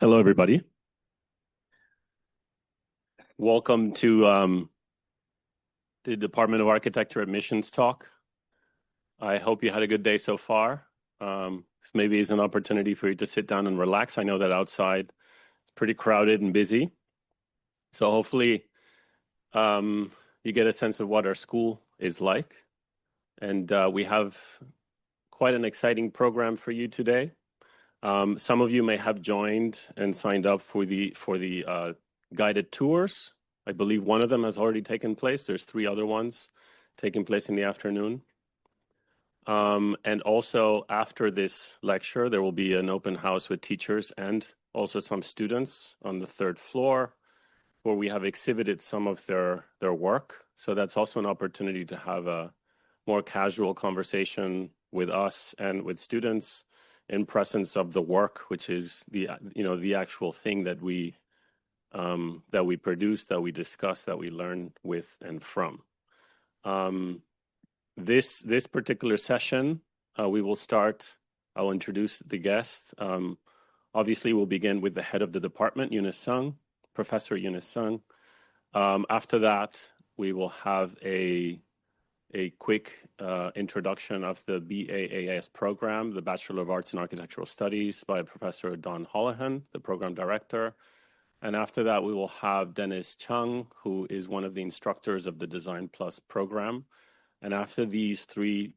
Hello, everybody. Welcome to the Department of Architecture admissions talk. I hope you had a good day so far. This maybe is an opportunity for you to sit down and relax. I know that outside it's pretty crowded and busy. So hopefully you get a sense of what our school is like. And we have quite an exciting program for you today. Some of you may have joined and signed up for the guided tours. I believe one of them has already taken place. There's 3 other ones taking place in the afternoon. And also after this lecture, there will be an open house with teachers and also some students on the 3rd floor where we have exhibited some of their work. So that's also an opportunity to have a more casual conversation with us and with students in presence of the work, which is the actual thing that we produce, that we discuss, that we learn with and from. This particular session, we will start. I'll introduce the guest. Obviously, we'll begin with the head of the department, Eunice Sung, Professor Eunice Sung. After that, we will have a quick introduction of the BAAS program, the Bachelor of Arts in Architectural Studies, by Professor Don Holohan, the program director. And after that, we will have Dennis Chung, who is one of the instructors of the Design Plus program. And after these 3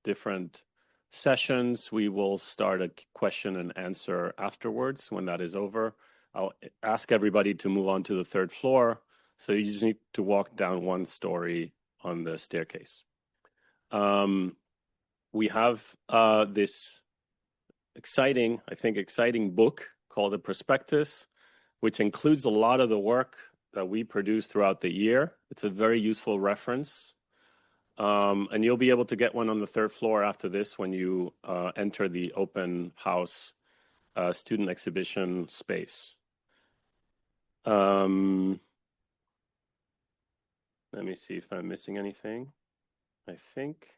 different sessions, we will start a question and answer afterwards. When that is over, I'll ask everybody to move on to the 3rd floor. So you just need to walk down 1 story on the staircase. We have this exciting book called The Prospectus, which includes a lot of the work that we produce throughout the year. It's a very useful reference. And you'll be able to get one on the 3rd floor after this when you enter the open house student exhibition space. Let me see if I'm missing anything. I think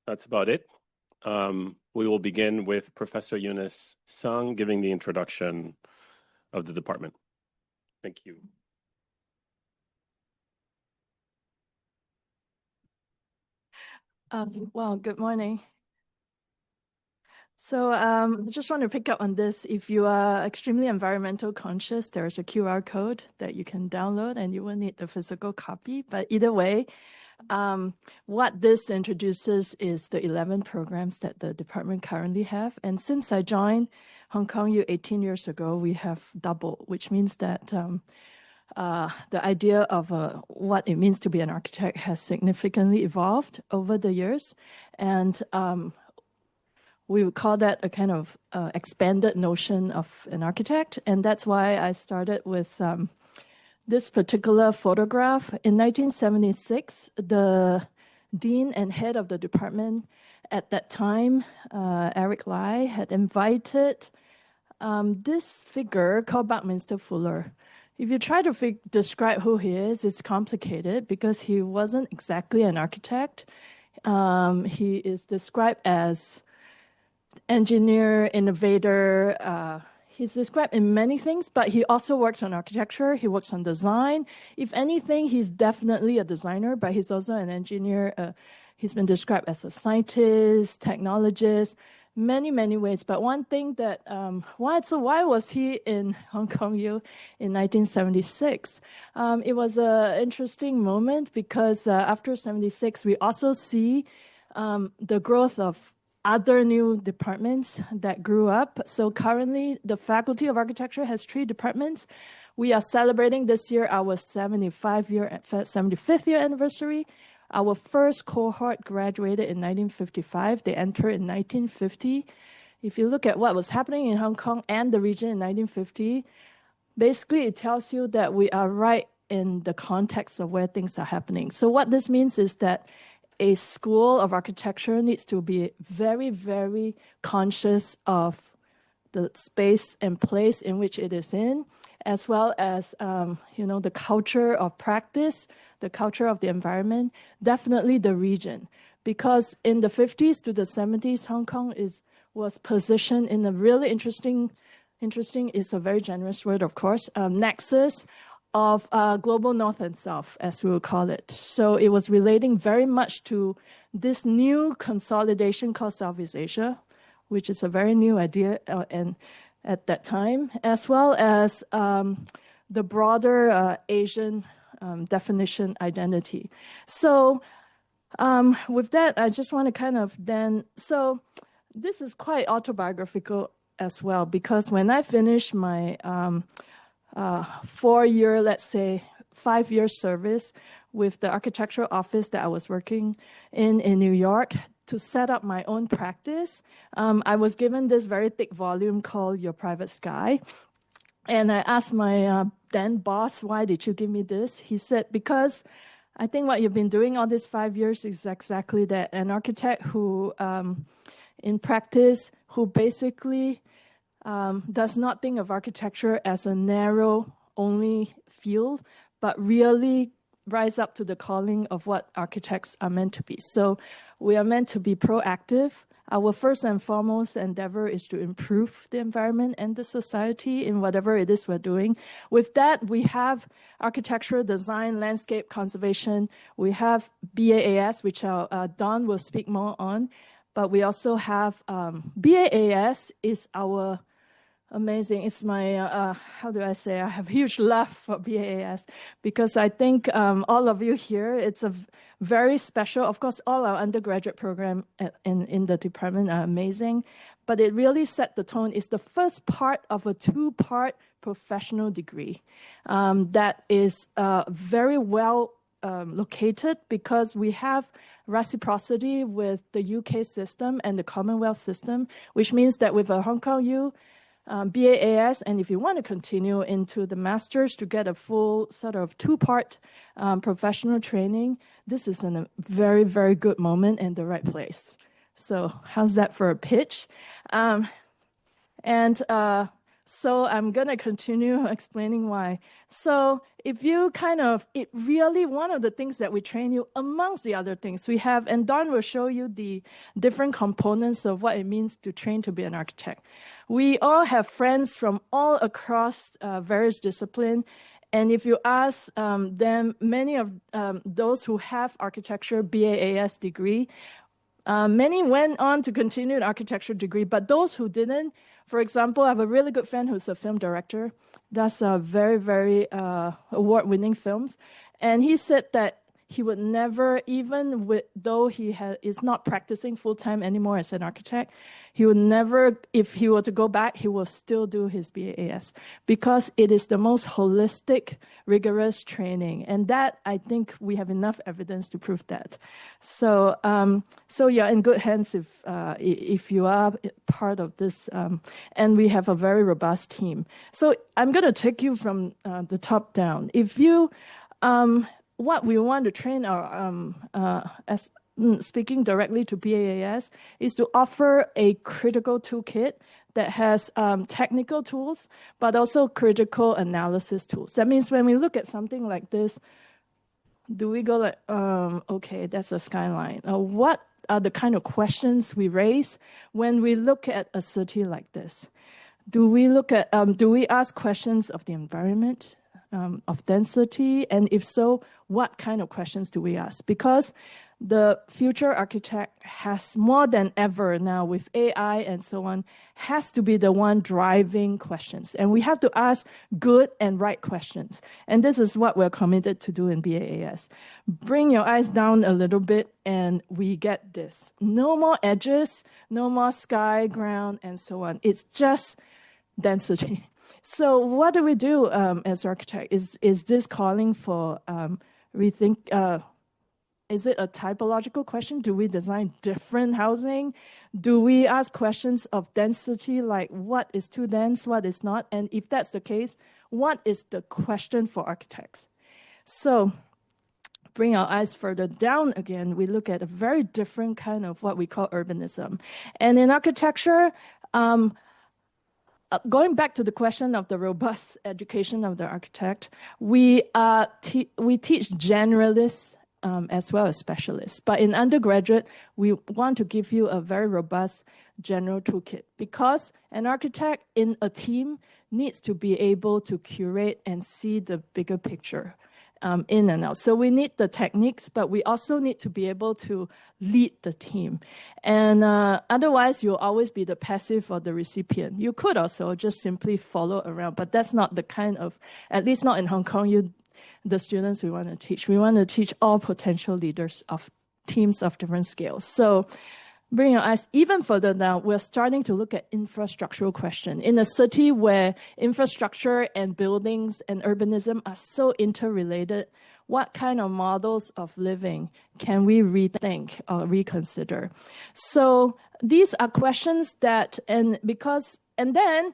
that's about it. We will begin with Professor Eunice Sung giving the introduction of the department. Thank you. Well, good morning. So I just want to pick up on this. If you are extremely environmental conscious, there's a QR code that you can download and you will need the physical copy. But either way, what this introduces is the 11 programs that the department currently have. And since I joined Hong Kong U 18 years ago, we have doubled, which means that the idea of what it means to be an architect has significantly evolved over the years. And we would call that a kind of expanded notion of an architect. And that's why I started with this particular photograph. In 1976, the dean and head of the department at that time, Eric Lai, had invited this figure called Buckminster Fuller. If you try to describe who he is, it's complicated because he wasn't exactly an architect. He is described as engineer, innovator. He's described in many things, but he also works on architecture. He works on design. If anything, he's definitely a designer, but he's also an engineer. He's been described as a scientist, technologist, many ways. But one thing that why was he in Hong Kong U in 1976? It was an interesting moment because after 76, we also see the growth of other new departments that grew up. So currently, the Faculty of Architecture has 3 departments. We are celebrating this year our 75th year anniversary. Our first cohort graduated in 1955. They entered in 1950. If you look at what was happening in Hong Kong and the region in 1950, basically it tells you that we are right in the context of where things are happening. So what this means is that a school of architecture needs to be very conscious of the space and place in which it is in, as well as the culture of practice, the culture of the environment, definitely the region. Because in the 50s to the 70s, Hong Kong was positioned in a really interesting interesting is a very generous word, of course, nexus of global north and south, as we will call it. So it was relating very much to this new consolidation called Southeast Asia, which is a very new idea and at that time, as well as the broader Asian definition identity. So with that, I just want to kind of then, so this is quite autobiographical as well, because when I finished my 4-year, let's say 5-year service with the architectural office that I was working in New York to set up my own practice, I was given this very thick volume called Your Private Sky. And I asked my then boss, why did you give me this? He said, because I think what you've been doing all these 5 years is exactly that. An architect who, in practice, who basically does not think of architecture as a narrow only field, but really rise up to the calling of what architects are meant to be. So we are meant to be proactive. Our first and foremost endeavor is to improve the environment and the society in whatever it is we're doing. With that, we have architectural design, landscape conservation. We have BAAS, which Don will speak more on. But we also have BAAS is our amazing. It's my, how do I say, I have huge love for BAAS because I think all of you here, it's a very special, of course, all our undergraduate program in the department are amazing, but it really set the tone. It's the first part of a 2-part professional degree that is very well located because we have reciprocity with the UK system and the Commonwealth system, which means that with a Hong Kong U, BAAS, and if you want to continue into the master's to get a full sort of 2-part professional training, this is a very, very good moment and the right place. So how's that for a pitch? So I'm going to continue explaining why. So if you it really, one of the things that we train you, amongst the other things, we have, and Don will show you the different components of what it means to train to be an architect. We all have friends from all across various disciplines. And if you ask them, many of those who have architecture BAAS degree, many went on to continue an architecture degree, but those who didn't, for example, I have a really good friend who's a film director, does very, very award-winning films. And he said that he would never, even though he is not practicing full-time anymore as an architect, he would never, if he were to go back, he will still do his BAAS because it is the most holistic, rigorous training. And that, I think we have enough evidence to prove that. So you're in good hands if you are part of this. And we have a very robust team. So I'm going to take you from the top down. If you... what we want to train as speaking directly to BAAS is to offer a critical toolkit that has technical tools, but also critical analysis tools. That means when we look at something like this, do we go like, okay, that's a skyline? What are the kind of questions we raise when we look at a city like this? Do we look at, do we ask questions of the environment? Of density, and if so, what kind of questions do we ask? Because the future architect has more than ever now with AI and so on, has to be the one driving questions. And we have to ask good and right questions. And this is what we're committed to do in BAAS. Bring your eyes down a little bit and we get this. No more edges, no more sky, ground, and so on. It's just density. So what do we do as architect? Is this calling for rethink? Is it a typological question? Do we design different housing? Do we ask questions of density, like what is too dense, what is not? And if that's the case, what is the question for architects? So bring our eyes further down again, we look at a very different kind of what we call urbanism. And in architecture, going back to the question of the robust education of the architect, we teach generalists as well as specialists. But in undergraduate, we want to give you a very robust general toolkit, because an architect in a team needs to be able to curate and see the bigger picture in and out. So we need the techniques, but we also need to be able to lead the team. And otherwise, you'll always be the passive or the recipient. You could also just simply follow around, but that's not the kind of, at least not in Hong Kong, the students we want to teach. We want to teach all potential leaders of teams of different scales. So bring your eyes even further down, we're starting to look at infrastructural question. In a city where infrastructure and buildings and urbanism are so interrelated, what kind of models of living can we rethink or reconsider? So these are questions that, and then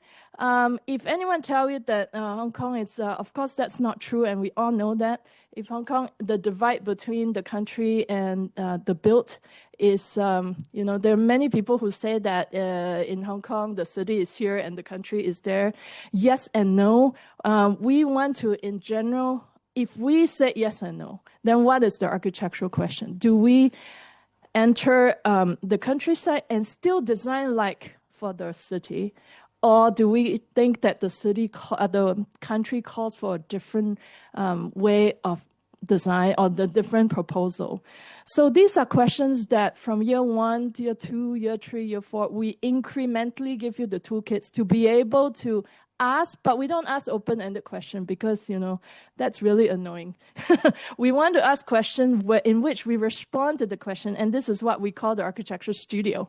if anyone tell you that Hong Kong is, of course, that's not true, and we all know that. If Hong Kong, the divide between the country and the built is, there are many people who say that in Hong Kong, the city is here and the country is there. Yes and no. We want to, in general, if we say yes and no, then what is the architectural question? Do we enter the countryside and still design like for the city? Or do we think that the country calls for a different way of design or the different proposal? So these are questions that from year 1, year 2, year 3, year 4, we incrementally give you the toolkits to be able to ask, but we don't ask open-ended question because, that's really annoying. We want to ask questions in which we respond to the question, and this is what we call the architecture studio.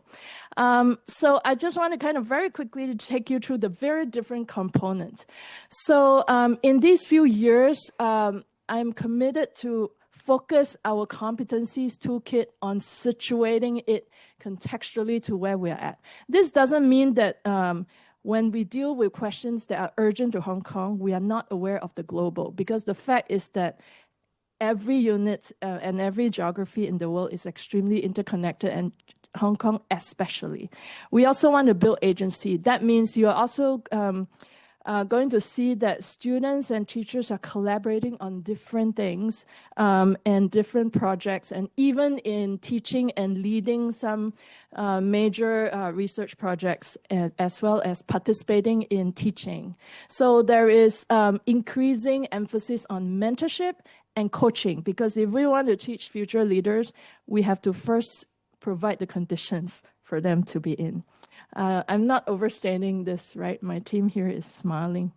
So I just want to kind of very quickly take you through the very different components. So in these few years, I'm committed to focus our competencies toolkit on situating it contextually to where we're at. This doesn't mean that when we deal with questions that are urgent to Hong Kong, we are not aware of the global, because the fact is that every unit and every geography in the world is extremely interconnected, and Hong Kong especially. We also want to build agency. That means you are also going to see that students and teachers are collaborating on different things and different projects, and even in teaching and leading some major research projects, as well as participating in teaching. So there is increasing emphasis on mentorship and coaching, because if we want to teach future leaders, we have to first provide the conditions for them to be in. I'm not overstating this, right? My team here is smiling.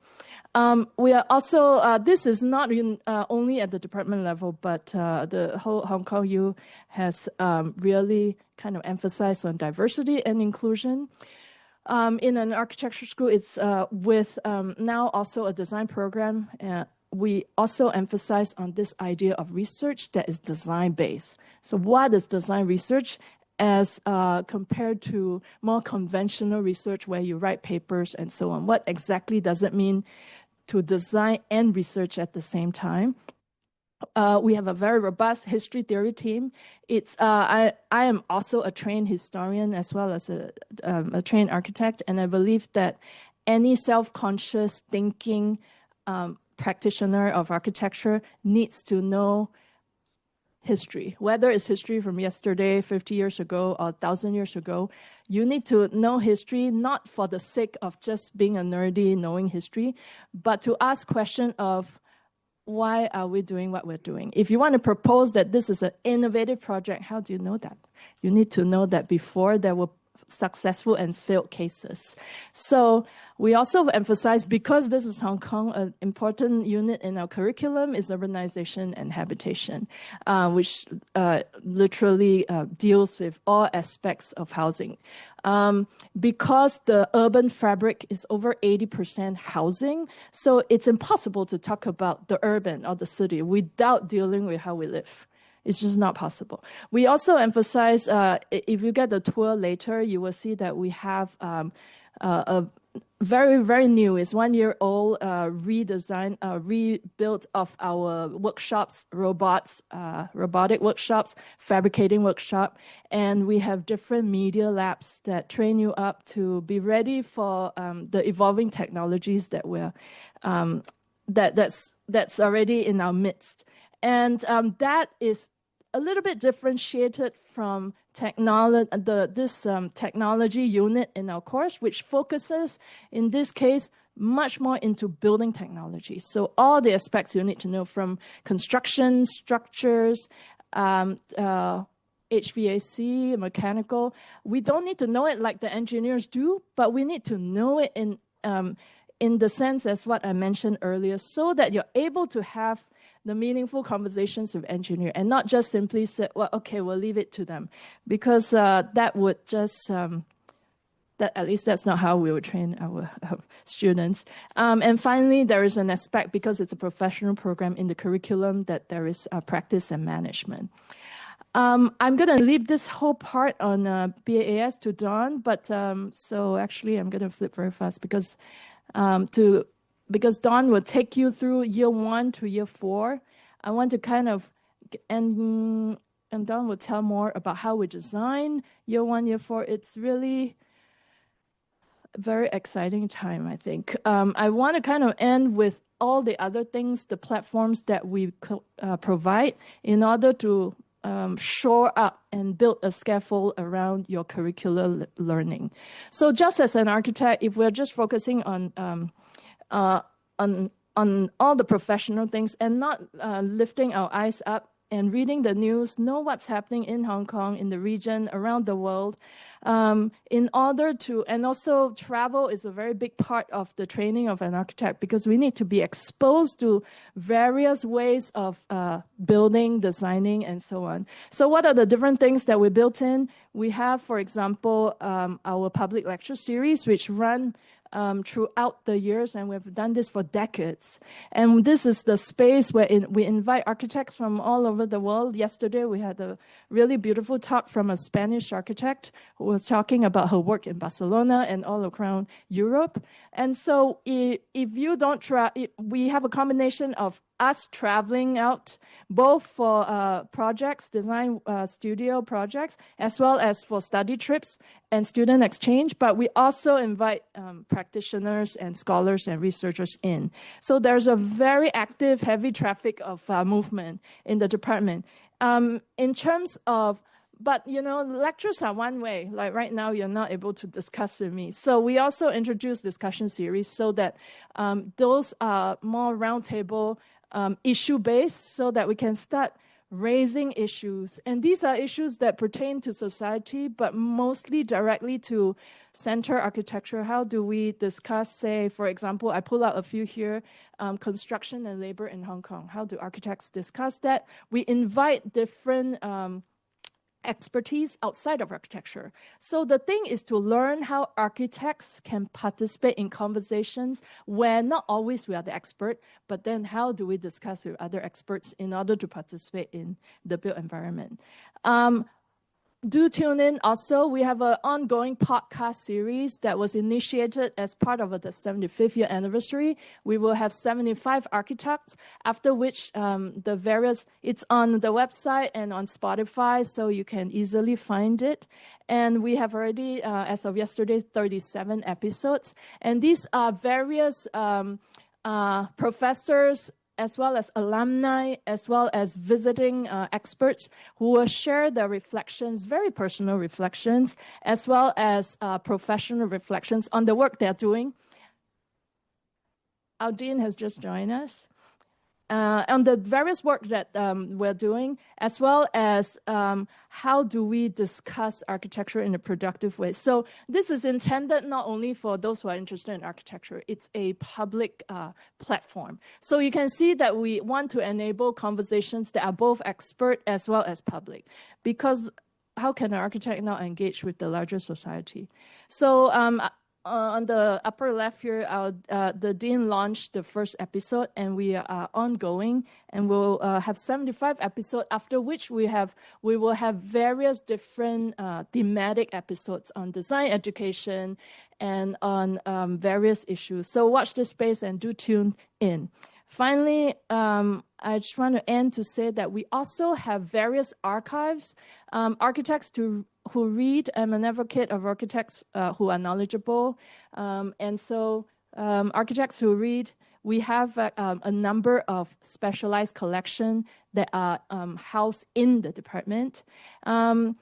We are also, this is not only at the department level, but the whole Hong Kong U has really kind of emphasized on diversity and inclusion. In an architecture school, it's with now also a design program. We also emphasize on this idea of research that is design-based. So what is design research as compared to more conventional research where you write papers and so on? What exactly does it mean to design and research at the same time? We have a very robust history theory team. It's I am also a trained historian as well as a trained architect, and I believe that any self-conscious thinking practitioner of architecture needs to know history, whether it's history from yesterday, 50 years ago, or 1,000 years ago. You need to know history, not for the sake of just being a nerdy knowing history, but to ask question of why are we doing what we're doing? If you want to propose that this is an innovative project, how do you know that? You need to know that before there were successful and failed cases. So we also emphasize, because this is Hong Kong, an important unit in our curriculum is urbanization and habitation, which literally deals with all aspects of housing. Because the urban fabric is over 80% housing, so it's impossible to talk about the urban or the city without dealing with how we live. It's just not possible. We also emphasize, if you get the tour later, you will see that we have a very, very new, it's 1 year old, rebuilt of our workshops, robotic workshops, fabricating workshop. And we have different media labs that train you up to be ready for the evolving technologies that we're, that's already in our midst. And that is a little bit differentiated from technology unit in our course, which focuses, in this case, much more into building technology. So all the aspects you need to know, from construction, structures, HVAC, mechanical. We don't need to know it like the engineers do, but we need to know it in the sense as what I mentioned earlier, so that you're able to have the meaningful conversations with engineer and not just simply say, well, okay, we'll leave it to them, because that would just, at least that's not how we would train our students. And finally, there is an aspect, because it's a professional program in the curriculum, that there is practice and management. I'm going to leave this whole part on BAS to Dawn, but so actually I'm going to flip very fast because Dawn will take you through year 1 to year 4. I want to kind of, and Dawn will tell more about how we design year 1, year 4. It's really a very exciting time, I think. I want to kind of end with all the other things, the platforms that we provide in order to shore up and build a scaffold around your curricular learning. So just as an architect, if we're just focusing on all the professional things and not lifting our eyes up and reading the news, know what's happening in Hong Kong, in the region, around the world, in order to, and also travel is a very big part of the training of an architect, because we need to be exposed to various ways of building, designing, and so on. So what are the different things that we built in? We have, for example, our public lecture series, which run throughout the years, and we've done this for decades. And this is the space where we invite architects from all over the world. Yesterday, we had a really beautiful talk from a Spanish architect who was talking about her work in Barcelona and all around Europe. And so if you don't try, we have a combination of us traveling out, both for projects, design studio projects, as well as for study trips and student exchange. But we also invite practitioners and scholars and researchers in. So there's a very active, heavy traffic of movement in the department. In terms of, but lectures are one way. Like right now, you're not able to discuss with me. So we also introduce discussion series so that those are more roundtable, issue-based, so that we can start raising issues. And these are issues that pertain to society, but mostly directly to center architecture. How do we discuss, say, for example, I pull out a few here, construction and labor in Hong Kong. How do architects discuss that? We invite different expertise outside of architecture. So the thing is to learn how architects can participate in conversations where not always we are the expert, but then how do we discuss with other experts in order to participate in the built environment. Do tune in. Also, we have an ongoing podcast series that was initiated as part of the 75th year anniversary. We will have 75 architects, after which it's on the website and on Spotify, so you can easily find it. And we have already, as of yesterday, 37 episodes. And these are various professors, as well as alumni, as well as visiting experts who will share their reflections, very personal reflections, as well as professional reflections on the work they're doing. Our dean has just joined us. On the various work that we're doing, as well as how do we discuss architecture in a productive way. So this is intended not only for those who are interested in architecture, it's a public platform. So you can see that we want to enable conversations that are both expert as well as public, because how can an architect not engage with the larger society? So on the upper left here, the dean launched the first episode, and we are ongoing, and we'll have 75 episodes, after which we will have various different thematic episodes on design education and on various issues. So watch this space and do tune in. Finally, I just want to end to say that we also have various archives, architects who read. I'm an advocate of architects who are knowledgeable. And so architects who read, we have a number of specialized collections that are housed in the department. And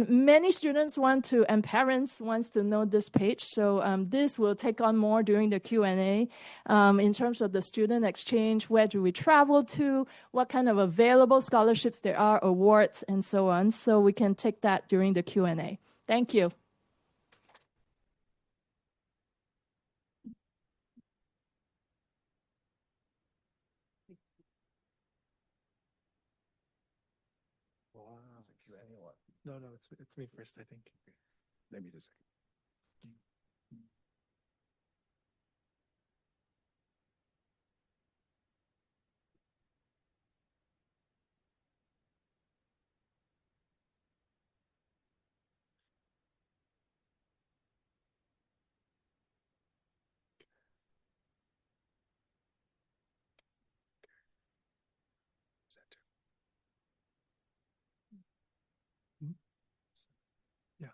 many students and parents wants to know this page. So this will take on more during the Q&A in terms of the student exchange, where do we travel to, what kind of available scholarships there are, awards, and so on. So we can take that during the Q&A. Thank you. No, it's me first, I think. Maybe just a second. Yeah.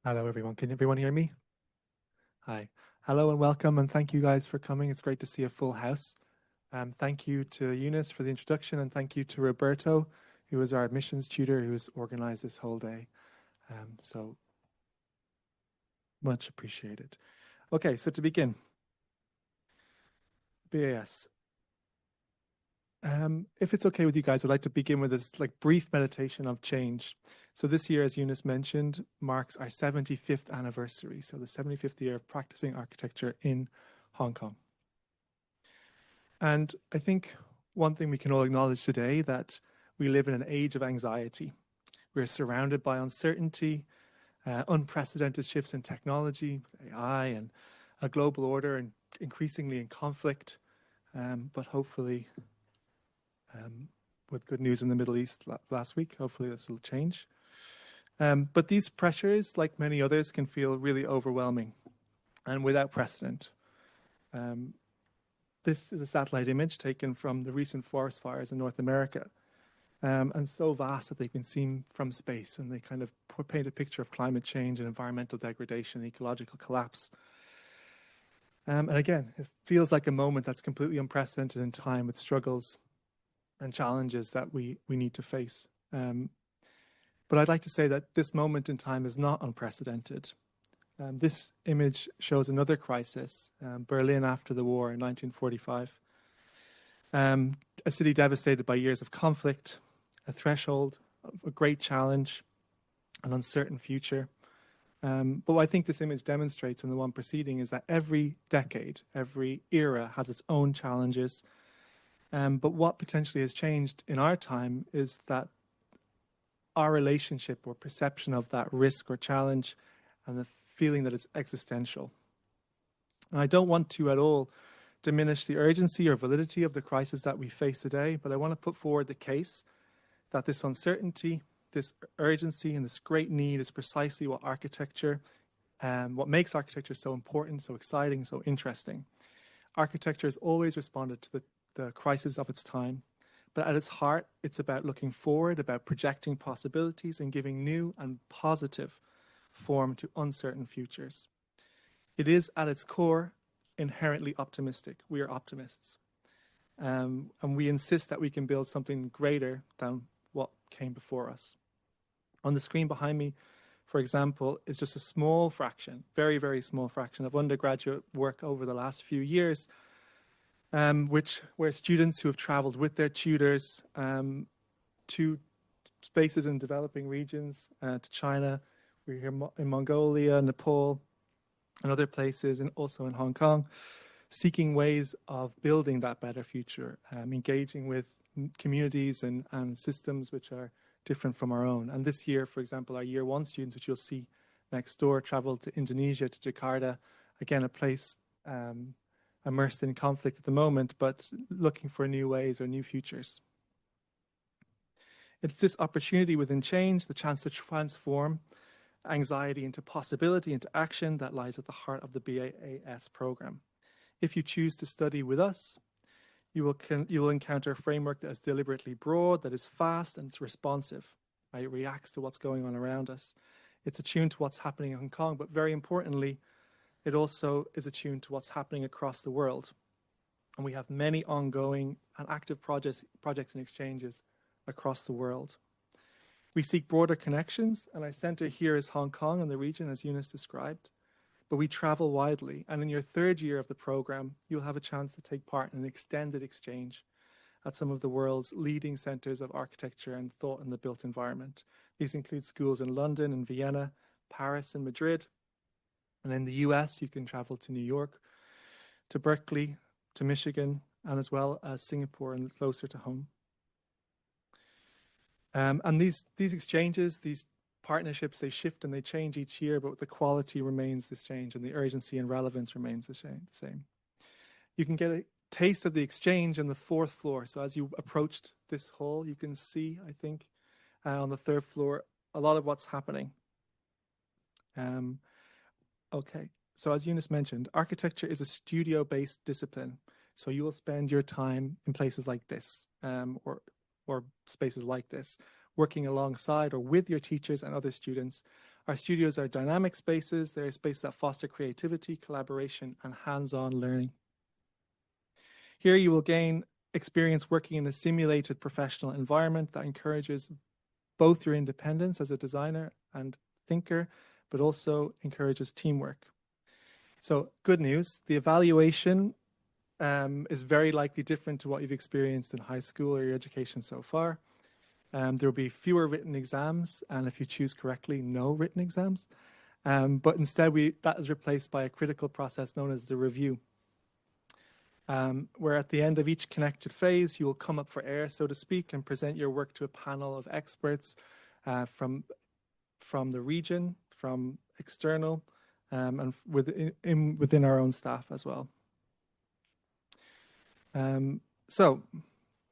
Hello, everyone. Can everyone hear me? Hi. Hello and welcome, and thank you guys for coming. It's great to see a full house. Thank you to Eunice for the introduction, and thank you to Roberto, who is our admissions tutor, who has organized this whole day. So much appreciated. Okay, so to begin, BAS. If it's okay with you guys, I'd like to begin with this brief meditation of change. So this year, as Eunice mentioned, marks our 75th anniversary. So the 75th year of practicing architecture in Hong Kong. And I think one thing we can all acknowledge today, that we live in an age of anxiety. We're surrounded by uncertainty, unprecedented shifts in technology, AI, and a global order, and increasingly in conflict, but hopefully with good news in the Middle East last week. Hopefully this will change. But these pressures, like many others, can feel really overwhelming and without precedent. This is a satellite image taken from the recent forest fires in North America, and so vast that they can seen from space, and they kind of paint a picture of climate change and environmental degradation, ecological collapse. And again, it feels like a moment that's completely unprecedented in time, with struggles and challenges that we need to face. But I'd like to say that this moment in time is not unprecedented. This image shows another crisis, Berlin after the war in 1945. A city devastated by years of conflict, a threshold, a great challenge, an uncertain future. But what I think this image demonstrates, in the one preceding, is that every decade, every era has its own challenges. But what potentially has changed in our time is that our relationship or perception of that risk or challenge, and the feeling that it's existential. And I don't want to at all diminish the urgency or validity of the crisis that we face today, but I want to put forward the case that this uncertainty, this urgency, and this great need is precisely what what makes architecture so important, so exciting, so interesting. Architecture has always responded to the crisis of its time, but at its heart, it's about looking forward, about projecting possibilities, and giving new and positive form to uncertain futures. It is, at its core, inherently optimistic. We are optimists. And we insist that we can build something greater than what came before us. On the screen behind me, for example, is just a small fraction, very, very small fraction of undergraduate work over the last few years, where students who have traveled with their tutors to spaces in developing regions, to China, we're here in Mongolia, Nepal, and other places, and also in Hong Kong, seeking ways of building that better future, engaging with communities and systems which are different from our own. And this year, for example, our year one students, which you'll see next door, traveled to Indonesia, to Jakarta, again, a place immersed in conflict at the moment, but looking for new ways or new futures. It's this opportunity within change, the chance to transform anxiety into possibility, into action, that lies at the heart of the BAS program. If you choose to study with us, you will encounter a framework that is deliberately broad, that is fast, and it's responsive. It reacts to what's going on around us. It's attuned to what's happening in Hong Kong, but very importantly, it also is attuned to what's happening across the world. And we have many ongoing and active projects and exchanges across the world. We seek broader connections, and our center here is Hong Kong and the region, as Eunice described. But we travel widely, and in your third year of the program, you'll have a chance to take part in an extended exchange at some of the world's leading centers of architecture and thought in the built environment. These include schools in London and Vienna, Paris and Madrid. And in the US, you can travel to New York, to Berkeley, to Michigan, and as well as Singapore and closer to home. And these exchanges, these partnerships, they shift and they change each year, but the quality remains the same and the urgency and relevance remains the same. You can get a taste of the exchange on the fourth floor. So as you approached this hall, you can see, I think, on the third floor, a lot of what's happening. Okay, so as Eunice mentioned, architecture is a studio-based discipline. So you will spend your time in places like this, or spaces like this, working alongside or with your teachers and other students. Our studios are dynamic spaces. They're spaces that foster creativity, collaboration, and hands-on learning. Here you will gain experience working in a simulated professional environment that encourages both your independence as a designer and thinker, but also encourages teamwork. So good news, the evaluation is very likely different to what you've experienced in high school or your education so far. There will be fewer written exams, and if you choose correctly, no written exams. But instead, that is replaced by a critical process known as the review, where at the end of each connected phase, you will come up for air, so to speak, and present your work to a panel of experts from the region, from external, and within our own staff as well. So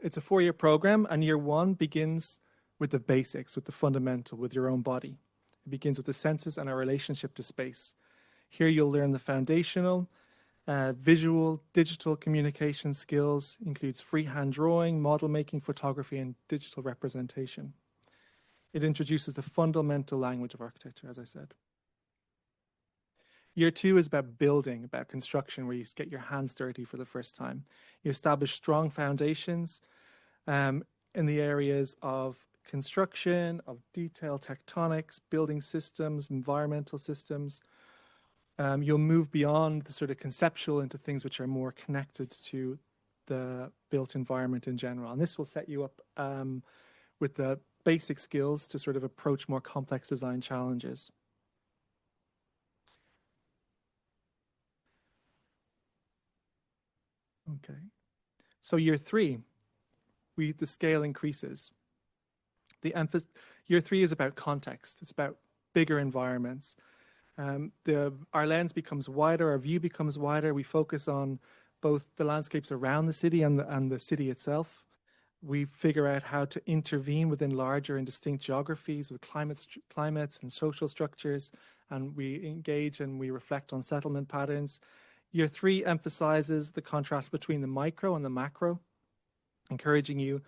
it's a 4-year program, and year 1 begins with the basics, with the fundamental, with your own body. It begins with the senses and our relationship to space. Here you'll learn the foundational, visual, digital communication skills, includes freehand drawing, model making, photography, and digital representation. It introduces the fundamental language of architecture, as I said. Year 2 is about building, about construction, where you get your hands dirty for the first time. You establish strong foundations in the areas of construction, of detail tectonics, building systems, environmental systems. You'll move beyond the sort of conceptual into things which are more connected to the built environment in general. And this will set you up with the basic skills to sort of approach more complex design challenges. Okay. So year 3, the scale increases. Year 3 is about context. It's about bigger environments. Our lens becomes wider, our view becomes wider. We focus on both the landscapes around the city and the city itself. We figure out how to intervene within larger and distinct geographies with climates and social structures, and we engage and we reflect on settlement patterns. Year 3 emphasizes the contrast between the micro and the macro, encouraging you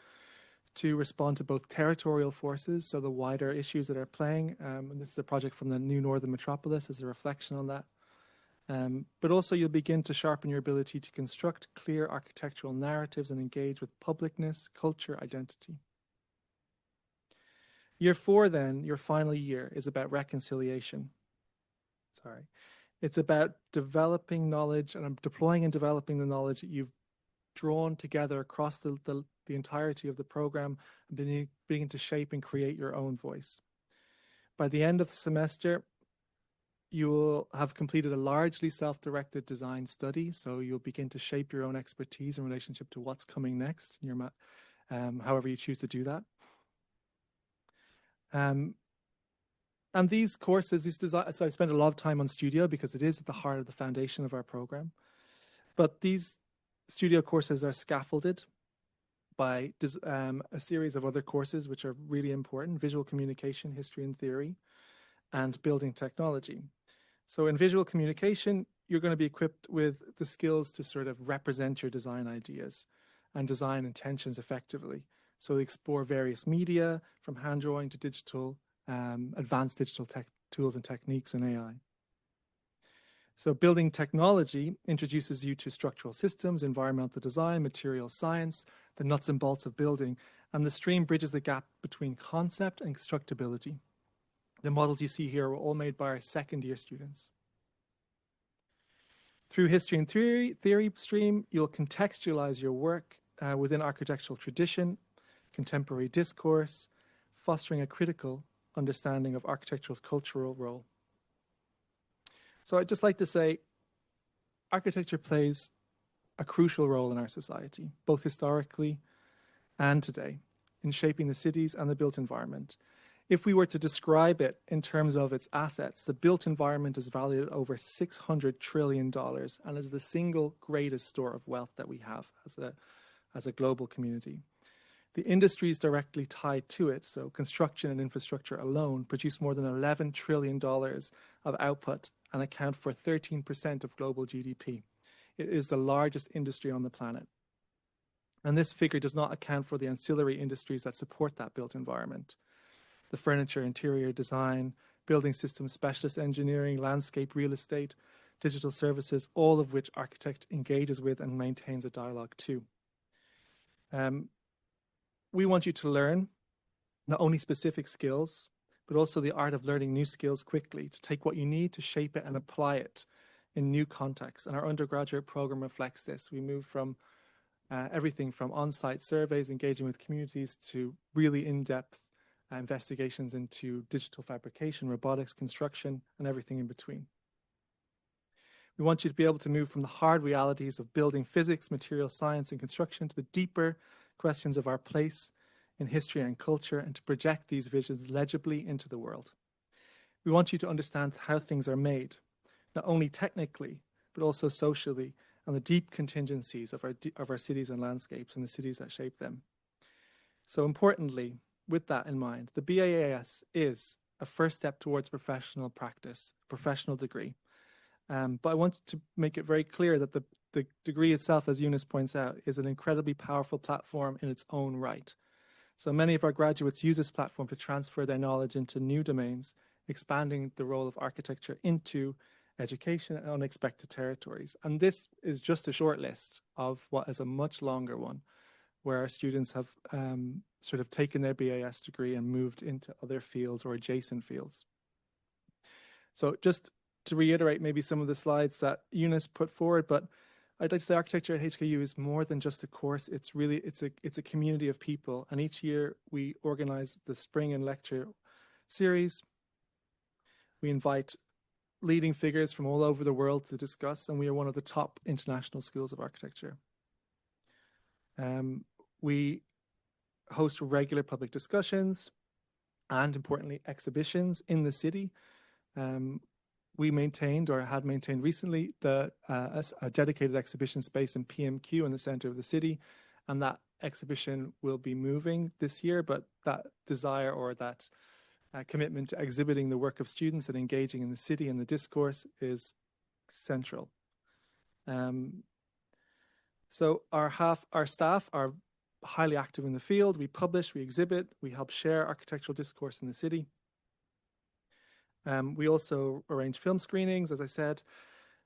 to respond to both territorial forces, so the wider issues that are playing. And this is a project from the New Northern Metropolis as a reflection on that. But also you'll begin to sharpen your ability to construct clear architectural narratives and engage with publicness, culture, identity. Year 4 then, your final year, is about reconciliation. It's about developing knowledge and deploying and developing the knowledge that you've drawn together across the entirety of the program and beginning to shape and create your own voice. By the end of the semester, you will have completed a largely self-directed design study, so you'll begin to shape your own expertise in relationship to what's coming next, however you choose to do that. And these courses, so I spent a lot of time on studio because it is at the heart of the foundation of our program. But these studio courses are scaffolded by a series of other courses which are really important: visual communication, history and theory, and building technology. So in visual communication, you're going to be equipped with the skills to sort of represent your design ideas and design intentions effectively. So we explore various media, from hand drawing to digital, advanced digital tech tools and techniques and AI. So building technology introduces you to structural systems, environmental design, material science, the nuts and bolts of building, and the stream bridges the gap between concept and constructability. The models you see here were all made by our second-year students. Through history and theory stream, you'll contextualize your work within architectural tradition, contemporary discourse, fostering a critical understanding of architecture's cultural role. So I'd just like to say, architecture plays a crucial role in our society, both historically and today, in shaping the cities and the built environment. If we were to describe it in terms of its assets, the built environment is valued at over $600 trillion and is the single greatest store of wealth that we have as a global community. The industries directly tied to it, so construction and infrastructure alone, produce more than $11 trillion of output and account for 13% of global GDP. It is the largest industry on the planet. And this figure does not account for the ancillary industries that support that built environment. The furniture, interior design, building systems, specialist engineering, landscape, real estate, digital services, all of which architect engages with and maintains a dialogue to. We want you to learn not only specific skills, but also the art of learning new skills quickly, to take what you need to shape it and apply it in new contexts. And our undergraduate program reflects this. We move from everything from on-site surveys, engaging with communities, to really in-depth investigations into digital fabrication, robotics, construction, and everything in between. We want you to be able to move from the hard realities of building physics, material science, and construction to the deeper questions of our place in history and culture, and to project these visions legibly into the world. We want you to understand how things are made, not only technically, but also socially, and the deep contingencies of our cities and landscapes and the cities that shape them. So importantly, with that in mind, the BAAS is a first step towards professional practice, professional degree. But I want to make it very clear that the degree itself, as Eunice points out, is an incredibly powerful platform in its own right. So many of our graduates use this platform to transfer their knowledge into new domains, expanding the role of architecture into education and unexpected territories. And this is just a short list of what is a much longer one, where our students have sort of taken their BAS degree and moved into other fields or adjacent fields. So just to reiterate maybe some of the slides that Eunice put forward, but I'd like to say architecture at HKU is more than just a course. It's really, it's a community of people. And each year we organize the spring and lecture series. We invite leading figures from all over the world to discuss, and we are one of the top international schools of architecture. We host regular public discussions and, importantly, exhibitions in the city. We maintained, or had maintained recently, a dedicated exhibition space in PMQ in the center of the city, and that exhibition will be moving this year, but that desire or that commitment to exhibiting the work of students and engaging in the city and the discourse is central. So our staff are highly active in the field. We publish, we exhibit, we help share architectural discourse in the city. We also arrange film screenings, as I said.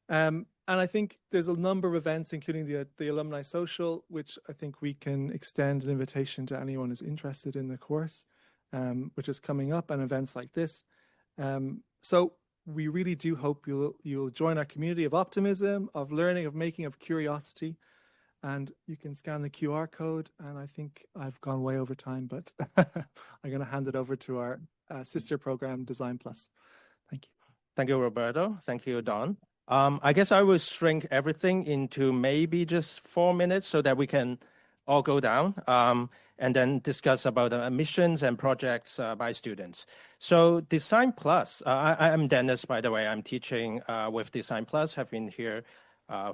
And I think there's a number of events, including the Alumni Social, which I think we can extend an invitation to anyone who's interested in the course, which is coming up, and events like this. So we really do hope you'll join our community of optimism, of learning, of making, of curiosity. And you can scan the QR code, and I think I've gone way over time, but I'm going to hand it over to our sister program, Design Plus. Thank you. Thank you, Roberto. Thank you, Don. I guess I will shrink everything into maybe just 4 minutes so that we can all go down and then discuss about the missions and projects by students. So Design Plus, I'm Dennis, by the way. I'm teaching with Design Plus, have been here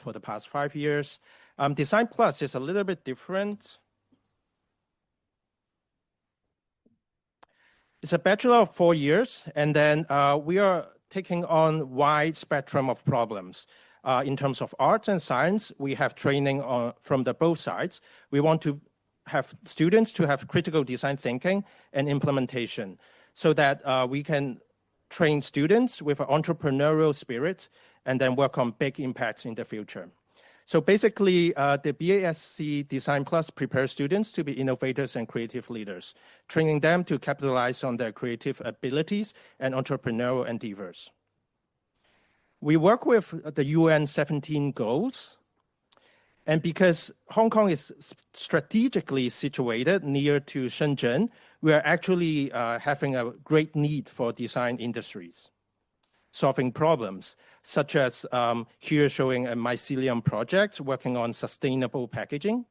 for the past 5 years. Design Plus is a little bit different. It's a bachelor of 4 years, and then we are taking on wide spectrum of problems. In terms of arts and science, we have training from the both sides. We want to have students to have critical design thinking and implementation, so that we can train students with an entrepreneurial spirit and then work on big impacts in the future. So basically, the BASC Design Plus prepares students to be innovators and creative leaders, training them to capitalize on their creative abilities and entrepreneurial endeavors. We work with the UN 17 goals, and because Hong Kong is strategically situated near to Shenzhen, we are actually having a great need for design industries, solving problems, such as here showing a mycelium project working on sustainable packaging,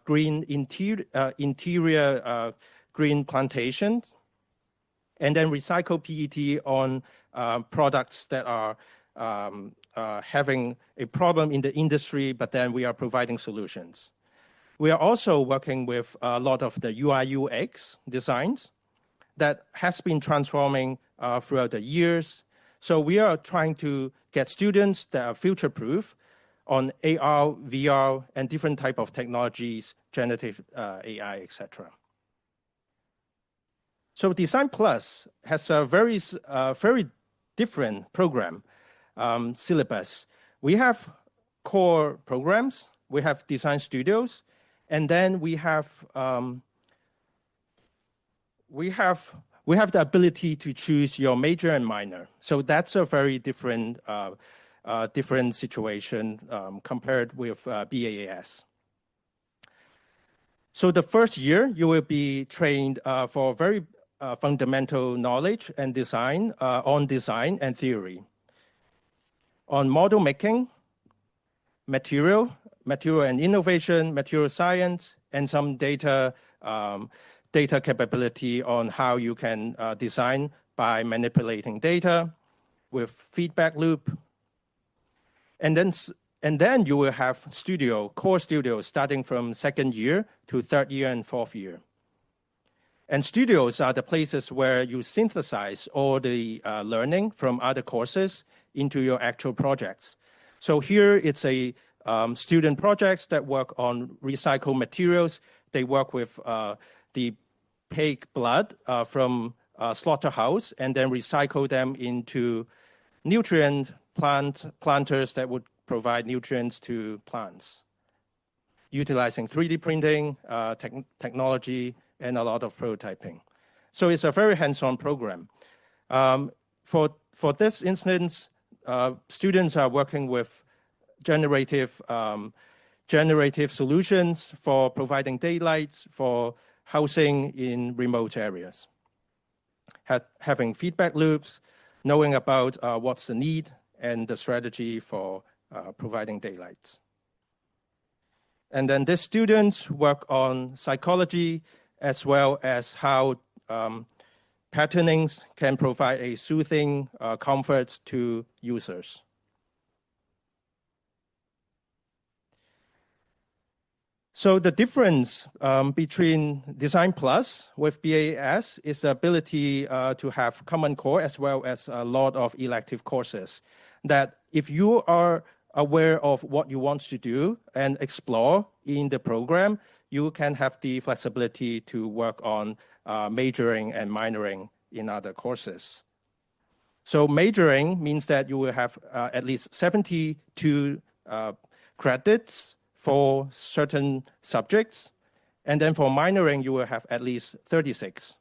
green interior green plantations, and then recycle PET on products that are having a problem in the industry, but then we are providing solutions. We are also working with a lot of the UI UX designs that has been transforming throughout the years. So we are trying to get students that are future-proof on AR, VR, and different type of technologies, generative AI, etc. So Design Plus has a very different program syllabus. We have core programs, we have design studios, and then we have the ability to choose your major and minor. So that's a very different situation compared with BAAS. So the first year, you will be trained for very fundamental knowledge and design on design and theory, on model making, material and innovation, material science, and some data capability on how you can design by manipulating data with feedback loop. And then you will have core studio starting from second year to third year and fourth year. And studios are the places where you synthesize all the learning from other courses into your actual projects. So here it's a student projects that work on recycled materials. They work with the pig blood from slaughterhouse and then recycle them into nutrient planters that would provide nutrients to plants, utilizing 3D printing technology and a lot of prototyping. So it's a very hands-on program. For this instance, students are working with generative solutions for providing daylights for housing in remote areas, having feedback loops, knowing about what's the need and the strategy for providing daylights. And then the students work on psychology as well as how patternings can provide a soothing comfort to users. So the difference between Design Plus with BAS is the ability to have common core as well as a lot of elective courses. That if you are aware of what you want to do and explore in the program, you can have the flexibility to work on majoring and minoring in other courses. So majoring means that you will have at least 72 credits for certain subjects, and then for minoring, you will have at least 36.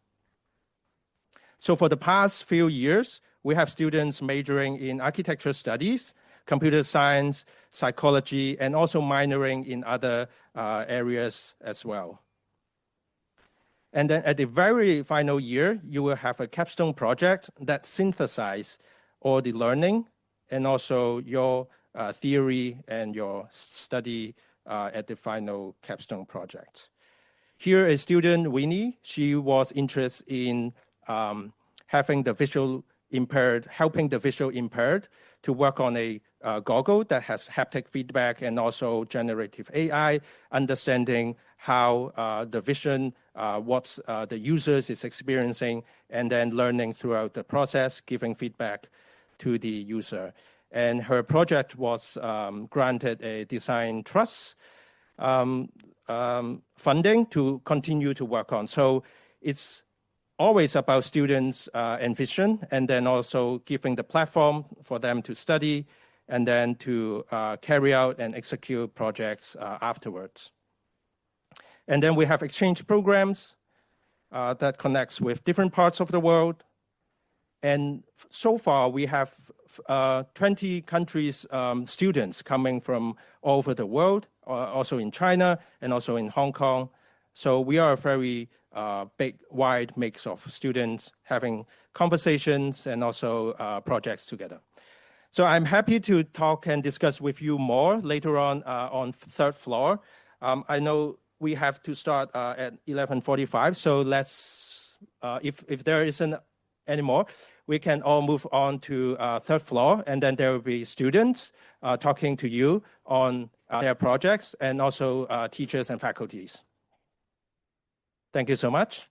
So for the past few years, we have students majoring in architecture studies, computer science, psychology, and also minoring in other areas as well. And then at the very final year, you will have a capstone project that synthesizes all the learning and also your theory and your study at the final capstone project. Here is student Winnie. She was interested in helping the visual impaired to work on a goggle that has haptic feedback and also generative AI, understanding how the vision, what the users is experiencing, and then learning throughout the process, giving feedback to the user. And her project was granted a design trust funding to continue to work on. So it's always about students' ambition, and then also giving the platform for them to study and then to carry out and execute projects afterwards. And then we have exchange programs that connects with different parts of the world. And so far, we have 20 countries' students coming from all over the world, also in China and also in Hong Kong. So we are a very big, wide mix of students having conversations and also projects together. So I'm happy to talk and discuss with you more later on third floor. I know we have to start at 11:45, so let's, if there isn't any more, we can all move on to third floor, and then there will be students talking to you on their projects, and also teachers and faculties. Thank you so much.